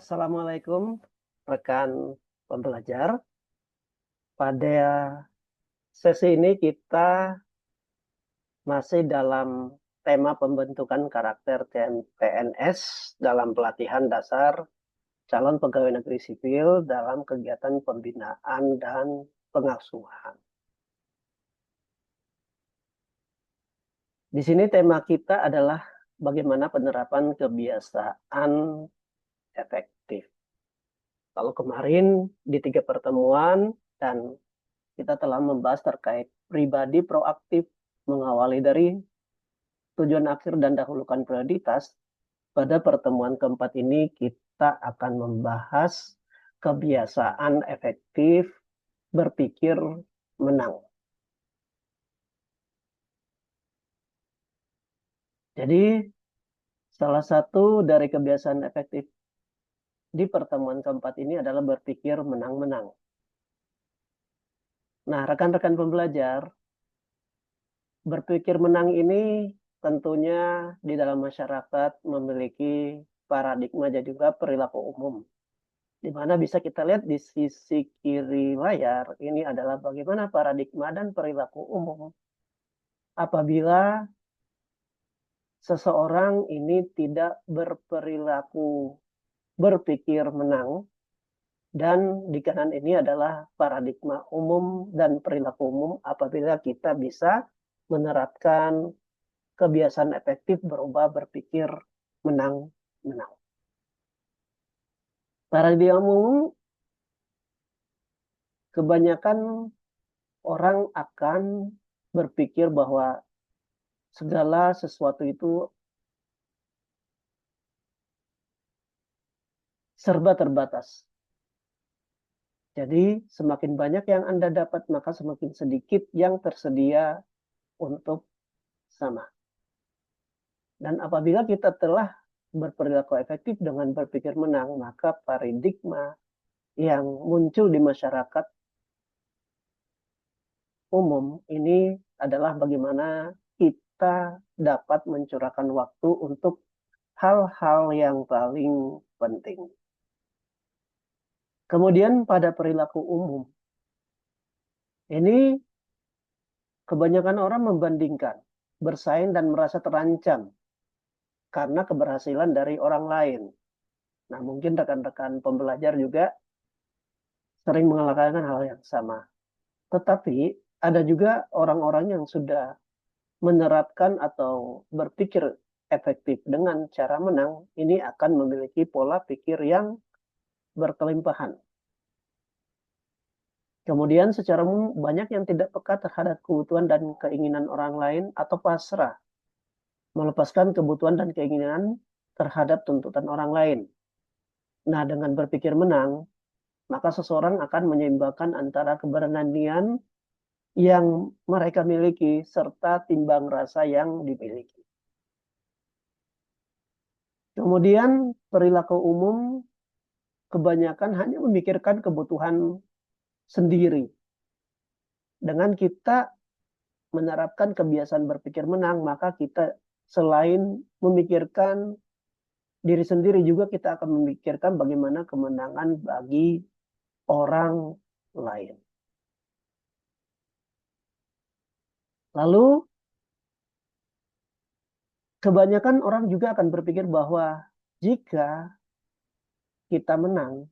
Assalamualaikum rekan pembelajar. Pada sesi ini kita masih dalam tema pembentukan karakter PNS dalam pelatihan dasar calon pegawai negeri sipil dalam kegiatan pembinaan dan pengasuhan. Di sini tema kita adalah bagaimana penerapan kebiasaan efektif. Kalau kemarin di 3 pertemuan dan kita telah membahas terkait pribadi proaktif mengawali dari tujuan akhir dan dahulukan prioritas. Pada pertemuan keempat ini kita akan membahas kebiasaan efektif berpikir menang. Jadi salah satu dari kebiasaan efektif di pertemuan keempat ini adalah berpikir menang-menang. Nah, rekan-rekan pembelajar, berpikir menang ini tentunya di dalam masyarakat memiliki paradigma dan juga perilaku umum. Di mana bisa kita lihat di sisi kiri layar, ini adalah bagaimana paradigma dan perilaku umum apabila seseorang ini tidak berperilaku berpikir menang, dan di kanan ini adalah paradigma umum dan perilaku umum apabila kita bisa menerapkan kebiasaan efektif berubah berpikir menang-menang. Paradigma umum, kebanyakan orang akan berpikir bahwa segala sesuatu itu serba terbatas. Jadi semakin banyak yang Anda dapat, maka semakin sedikit yang tersedia untuk sama. Dan apabila kita telah berperilaku efektif dengan berpikir menang, maka paradigma yang muncul di masyarakat umum ini adalah bagaimana kita dapat mencurahkan waktu untuk hal-hal yang paling penting. Kemudian pada perilaku umum, ini kebanyakan orang membandingkan, bersaing dan merasa terancam karena keberhasilan dari orang lain. Nah, mungkin rekan-rekan pembelajar juga sering mengalami hal yang sama. Tetapi ada juga orang-orang yang sudah menerapkan atau berpikir efektif dengan cara menang, ini akan memiliki pola pikir yang berkelimpahan. Kemudian secara umum banyak yang tidak peka terhadap kebutuhan dan keinginan orang lain atau pasrah, melepaskan kebutuhan dan keinginan terhadap tuntutan orang lain. Nah, dengan berpikir menang, maka seseorang akan menyeimbangkan antara keberanian yang mereka miliki serta timbang rasa yang dimiliki. Kemudian perilaku umum kebanyakan hanya memikirkan kebutuhan sendiri. Dengan kita menerapkan kebiasaan berpikir menang, maka kita selain memikirkan diri sendiri juga kita akan memikirkan bagaimana kemenangan bagi orang lain. Lalu kebanyakan orang juga akan berpikir bahwa jika kita menang,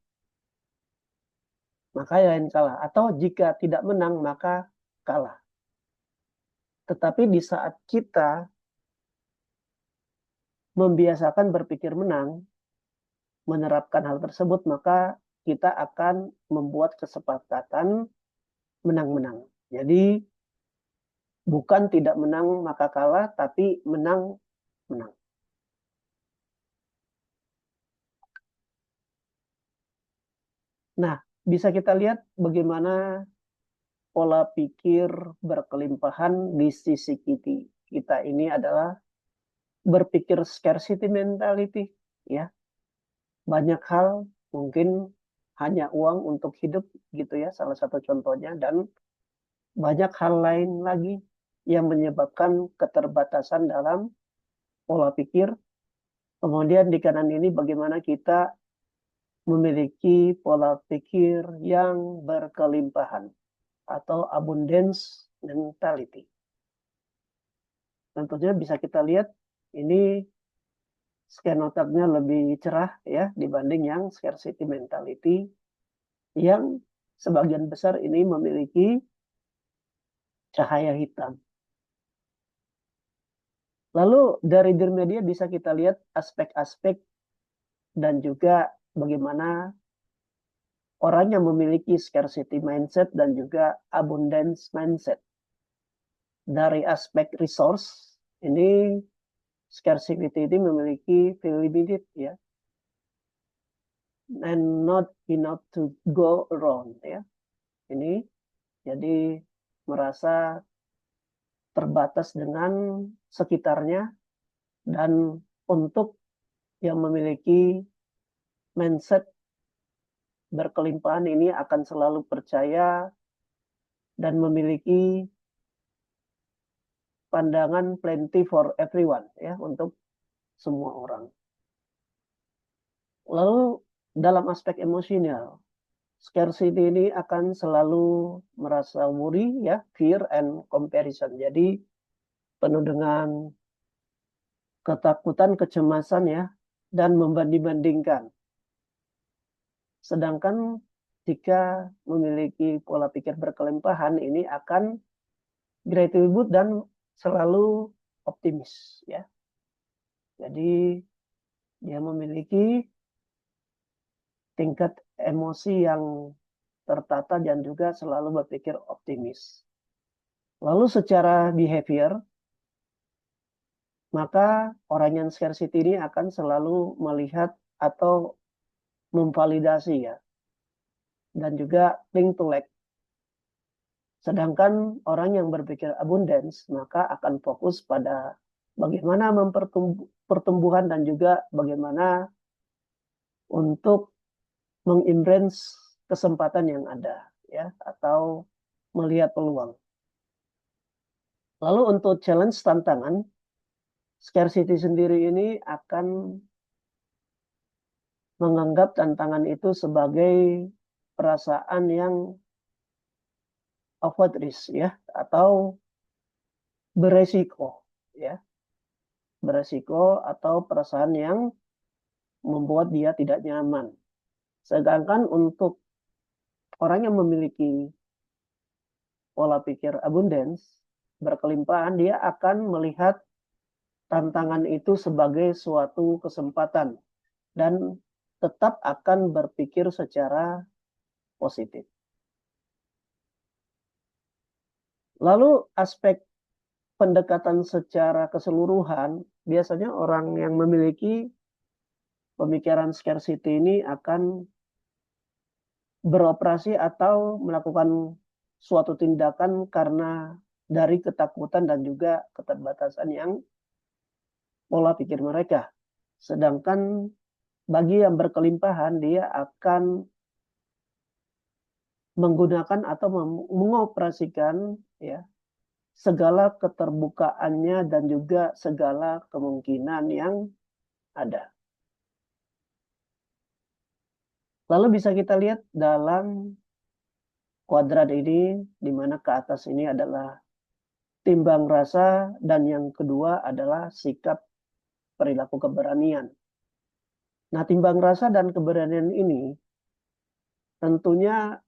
maka yang lain kalah. Atau jika tidak menang, maka kalah. Tetapi di saat kita membiasakan berpikir menang, menerapkan hal tersebut, maka kita akan membuat kesepakatan menang-menang. Jadi bukan tidak menang maka kalah, tapi menang-menang. Nah, bisa kita lihat bagaimana pola pikir berkelimpahan di sisi kita ini adalah berpikir scarcity mentality, ya. Banyak hal, mungkin hanya uang untuk hidup gitu ya, salah satu contohnya, dan banyak hal lain lagi yang menyebabkan keterbatasan dalam pola pikir. Kemudian di kanan ini bagaimana kita memiliki pola pikir yang berkelimpahan atau abundance mentality. Tentunya bisa kita lihat ini skenotaknya lebih cerah ya dibanding yang scarcity mentality yang sebagian besar ini memiliki cahaya hitam. Lalu dari Dear Media bisa kita lihat aspek-aspek dan juga bagaimana orang yang memiliki scarcity mindset dan juga abundance mindset. Dari aspek resource, ini scarcity ini memiliki limited ya, and not enough to go around ya. Ini jadi merasa terbatas dengan sekitarnya dan untuk yang memiliki mindset berkelimpahan ini akan selalu percaya dan memiliki pandangan plenty for everyone ya untuk semua orang. Lalu dalam aspek emosional, scarcity ini akan selalu merasa worry ya, fear and comparison. Jadi penuh dengan ketakutan, kecemasan ya, dan membanding-bandingkan. Sedangkan jika memiliki pola pikir berkelimpahan ini akan gratitude dan selalu optimis ya. Jadi dia memiliki tingkat emosi yang tertata dan juga selalu berpikir optimis. Lalu secara behavior, maka orang yang scarcity ini akan selalu melihat atau memvalidasi ya, dan juga think to lack. Sedangkan orang yang berpikir abundance, maka akan fokus pada bagaimana pertumbuhan dan juga bagaimana untuk mengembrace kesempatan yang ada ya atau melihat peluang. Lalu untuk challenge tantangan, scarcity sendiri ini akan menganggap tantangan itu sebagai perasaan yang avoid risk ya atau beresiko ya. Beresiko atau perasaan yang membuat dia tidak nyaman. Sedangkan untuk orang yang memiliki pola pikir abundance, berkelimpahan, dia akan melihat tantangan itu sebagai suatu kesempatan dan tetap akan berpikir secara positif. Lalu aspek pendekatan secara keseluruhan, biasanya orang yang memiliki pemikiran scarcity ini akan beroperasi atau melakukan suatu tindakan karena dari ketakutan dan juga keterbatasan yang pola pikir mereka. Sedangkan bagi yang berkelimpahan, dia akan menggunakan atau mengoperasikan ya segala keterbukaannya dan juga segala kemungkinan yang ada. Lalu bisa kita lihat dalam kuadran ini, di mana ke atas ini adalah timbang rasa dan yang kedua adalah sikap perilaku keberanian. Nah, timbang rasa dan keberanian ini tentunya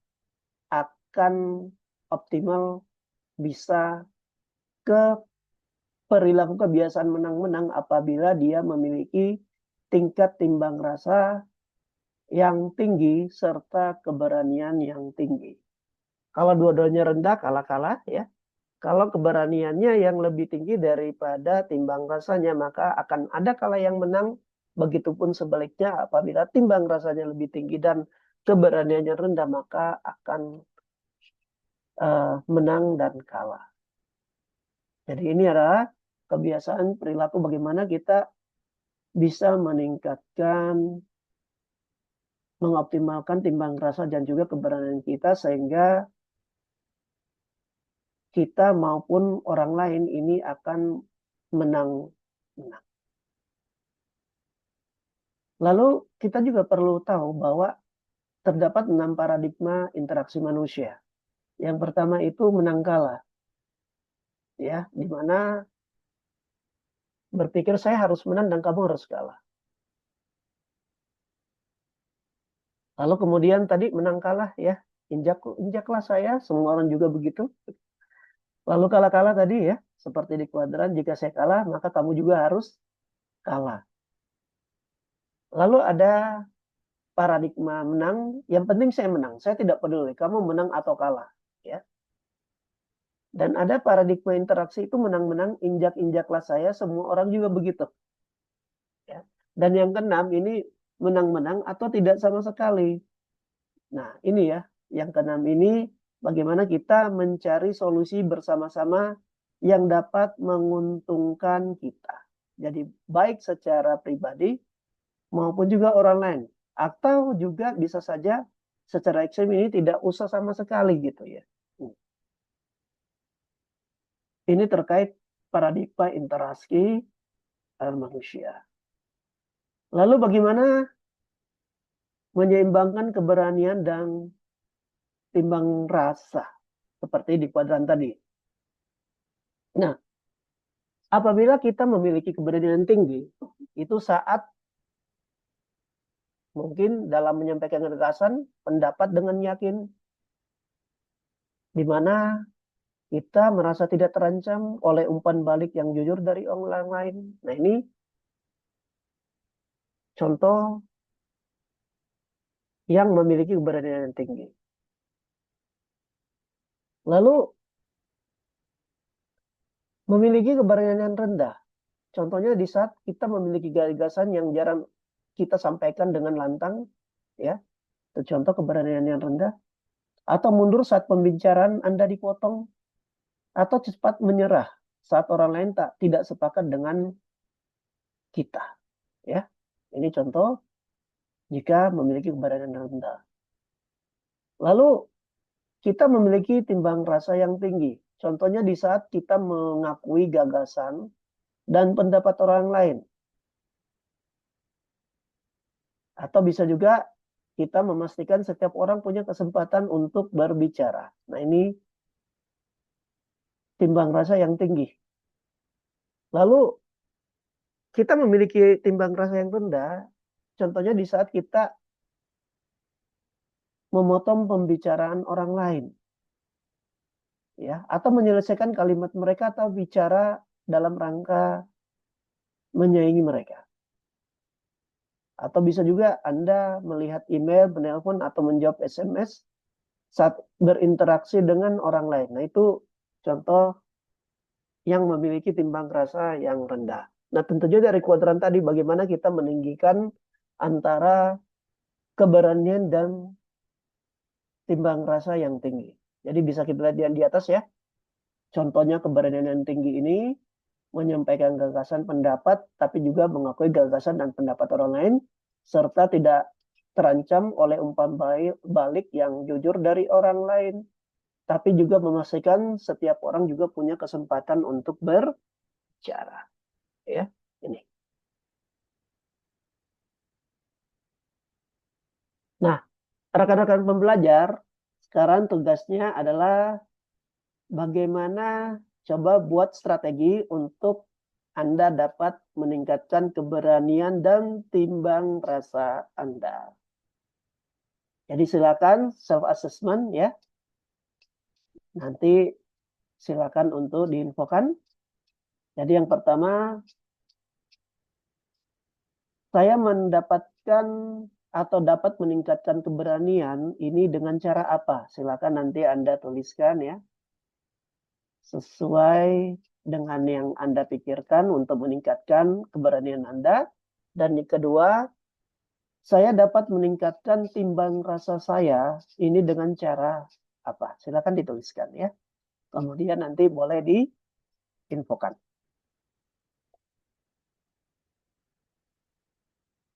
akan optimal bisa ke perilaku kebiasaan menang-menang apabila dia memiliki tingkat timbang rasa yang tinggi serta keberanian yang tinggi. Kalau dua-duanya rendah, kalah-kalah ya. Kalau keberaniannya yang lebih tinggi daripada timbang rasanya, maka akan ada kala yang menang. Begitupun sebaliknya, apabila timbang rasanya lebih tinggi dan keberaniannya rendah, maka akan menang dan kalah. Jadi ini adalah kebiasaan perilaku bagaimana kita bisa meningkatkan, mengoptimalkan timbang rasa dan juga keberanian kita sehingga kita maupun orang lain ini akan menang. Lalu kita juga perlu tahu bahwa terdapat 6 paradigma interaksi manusia. Yang pertama itu menang kalah. Ya, di mana berpikir saya harus menang dan kamu harus kalah. Lalu kemudian tadi menang kalah ya, injaklah saya, semua orang juga begitu. Lalu kalah-kalah tadi ya, seperti di kuadran, jika saya kalah maka kamu juga harus kalah. Lalu ada paradigma menang, yang penting saya menang, saya tidak peduli kamu menang atau kalah ya. Dan ada paradigma interaksi itu menang-menang, injak-injaklah saya, semua orang juga begitu ya. Dan yang keenam ini menang-menang atau tidak sama sekali. Nah, ini ya, yang keenam ini bagaimana kita mencari solusi bersama-sama yang dapat menguntungkan kita. Jadi baik secara pribadi maupun juga orang lain. Atau juga bisa saja secara ekstrem ini tidak usah sama sekali gitu ya. Ini terkait paradigma interaksi manusia. Lalu bagaimana menyeimbangkan keberanian dan timbang rasa seperti di kuadran tadi. Nah, apabila kita memiliki keberanian tinggi, itu saat mungkin dalam menyampaikan gagasan, pendapat dengan yakin, di mana kita merasa tidak terancam oleh umpan balik yang jujur dari orang lain. Nah, ini contoh yang memiliki keberanian yang tinggi. Lalu memiliki keberanian yang rendah. Contohnya di saat kita memiliki gagasan yang jarang kita sampaikan dengan lantang, ya, itu contoh keberanian yang rendah. Atau mundur saat pembicaraan Anda dipotong, atau cepat menyerah saat orang lain tidak sepakat dengan kita, ya. Ini contoh jika memiliki keberanian yang rendah. Lalu kita memiliki timbang rasa yang tinggi. Contohnya di saat kita mengakui gagasan dan pendapat orang lain. Atau bisa juga kita memastikan setiap orang punya kesempatan untuk berbicara. Nah, ini timbang rasa yang tinggi. Lalu kita memiliki timbang rasa yang rendah, contohnya di saat kita memotong pembicaraan orang lain. Ya, atau menyelesaikan kalimat mereka atau bicara dalam rangka menyaingi mereka. Atau bisa juga Anda melihat email, menelpon, atau menjawab SMS saat berinteraksi dengan orang lain. Nah, itu contoh yang memiliki timbang rasa yang rendah. Nah, tentunya dari kuadran tadi bagaimana kita meninggikan antara keberanian dan timbang rasa yang tinggi. Jadi bisa kita lihat di atas ya. Contohnya keberanian yang tinggi ini menyampaikan gagasan pendapat, tapi juga mengakui gagasan dan pendapat orang lain, serta tidak terancam oleh umpan balik yang jujur dari orang lain, tapi juga memastikan setiap orang juga punya kesempatan untuk berbicara. Ya, ini. Nah, rekan-rekan pembelajar, sekarang tugasnya adalah bagaimana coba buat strategi untuk Anda dapat meningkatkan keberanian dan timbang rasa Anda. Jadi silakan self assessment ya. Nanti silakan untuk diinfokan. Jadi yang pertama, saya mendapatkan atau dapat meningkatkan keberanian ini dengan cara apa? Silakan nanti Anda tuliskan ya. Sesuai dengan yang Anda pikirkan untuk meningkatkan keberanian Anda. Dan yang kedua, saya dapat meningkatkan timbang rasa saya ini dengan cara apa? Silakan dituliskan ya. Kemudian nanti boleh diinfokan.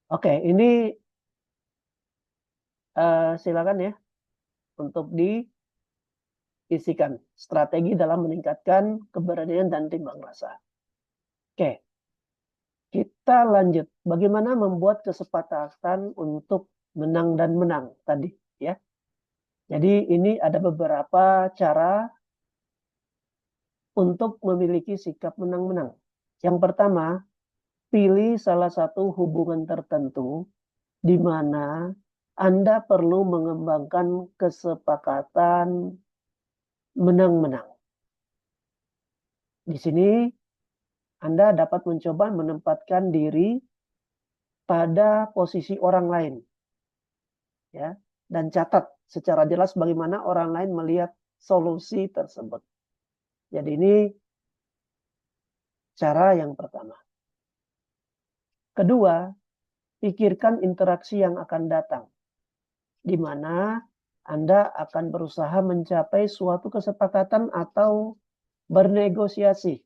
Oke, ini silakan ya untuk diisikan strategi dalam meningkatkan keberanian dan timbang rasa. Oke, Kita lanjut. Bagaimana membuat kesepakatan untuk menang dan menang tadi, ya. Jadi ini ada beberapa cara untuk memiliki sikap menang-menang. Yang pertama, pilih salah satu hubungan tertentu di mana Anda perlu mengembangkan kesepakatan menang-menang. Di sini Anda dapat mencoba menempatkan diri pada posisi orang lain, ya, dan catat secara jelas bagaimana orang lain melihat solusi tersebut. Jadi ini cara yang pertama. Kedua, pikirkan interaksi yang akan datang, di mana Anda akan berusaha mencapai suatu kesepakatan atau bernegosiasi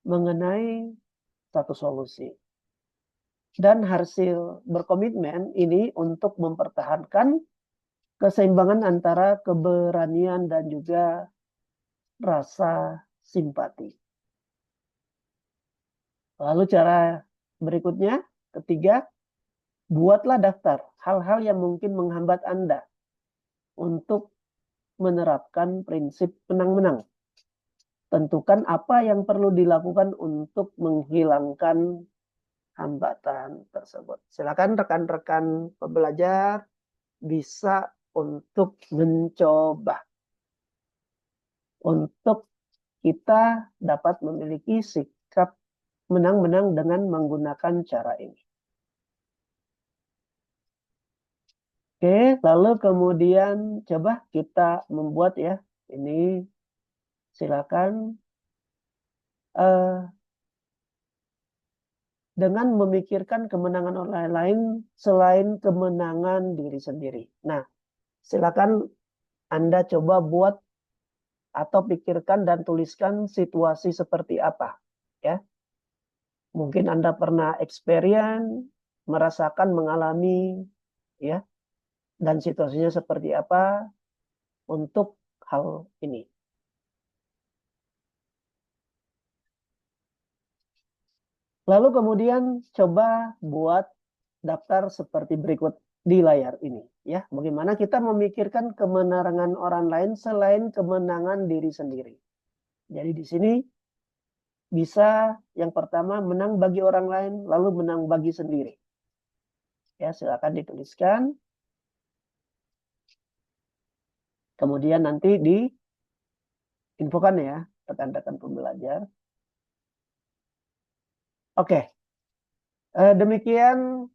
mengenai satu solusi. Dan hasil berkomitmen ini untuk mempertahankan keseimbangan antara keberanian dan juga rasa simpati. Lalu cara berikutnya, ketiga, buatlah daftar hal-hal yang mungkin menghambat Anda untuk menerapkan prinsip menang-menang. Tentukan apa yang perlu dilakukan untuk menghilangkan hambatan tersebut. Silakan rekan-rekan pembelajar bisa untuk mencoba. Untuk kita dapat memiliki sikap menang-menang dengan menggunakan cara ini. Oke, lalu kemudian coba kita membuat ya, ini silakan dengan memikirkan kemenangan orang lain selain kemenangan diri sendiri. Nah, silakan Anda coba buat atau pikirkan dan tuliskan situasi seperti apa, ya. Mungkin Anda pernah experience, merasakan, mengalami, ya, dan situasinya seperti apa untuk hal ini. Lalu kemudian coba buat daftar seperti berikut di layar ini, ya. Bagaimana kita memikirkan kemenangan orang lain selain kemenangan diri sendiri. Jadi di sini bisa yang pertama menang bagi orang lain, lalu menang bagi sendiri. Ya, silakan dituliskan. Kemudian nanti diinfokan ya, rekan-rekan pembelajar. Oke, demikian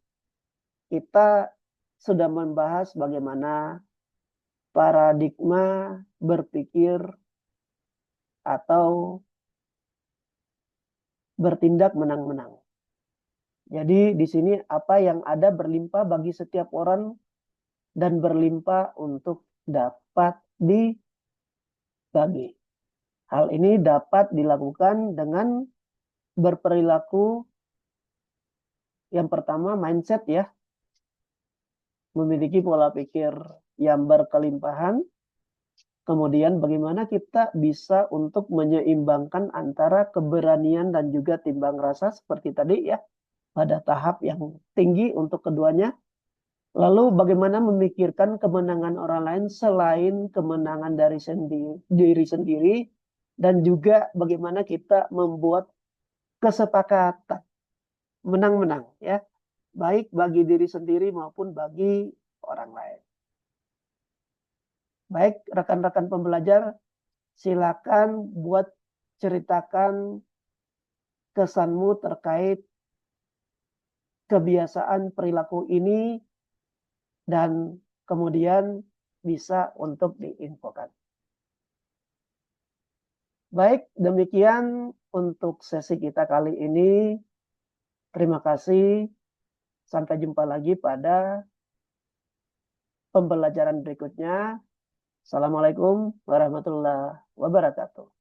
kita sudah membahas bagaimana paradigma berpikir atau bertindak menang-menang. Jadi di sini apa yang ada berlimpah bagi setiap orang dan berlimpah untuk dapat dibagi. Hal ini dapat dilakukan dengan berperilaku yang pertama mindset ya. Memiliki pola pikir yang berkelimpahan. Kemudian bagaimana kita bisa untuk menyeimbangkan antara keberanian dan juga timbang rasa seperti tadi ya. Pada tahap yang tinggi untuk keduanya. Lalu bagaimana memikirkan kemenangan orang lain selain kemenangan dari diri sendiri. Dan juga bagaimana kita membuat kesepakatan menang-menang ya. Baik bagi diri sendiri maupun bagi orang lain. Baik rekan-rekan pembelajar, silakan buat ceritakan kesanmu terkait kebiasaan perilaku ini dan kemudian bisa untuk diinfokan. Baik, demikian untuk sesi kita kali ini. Terima kasih. Sampai jumpa lagi pada pembelajaran berikutnya. Assalamualaikum warahmatullahi wabarakatuh.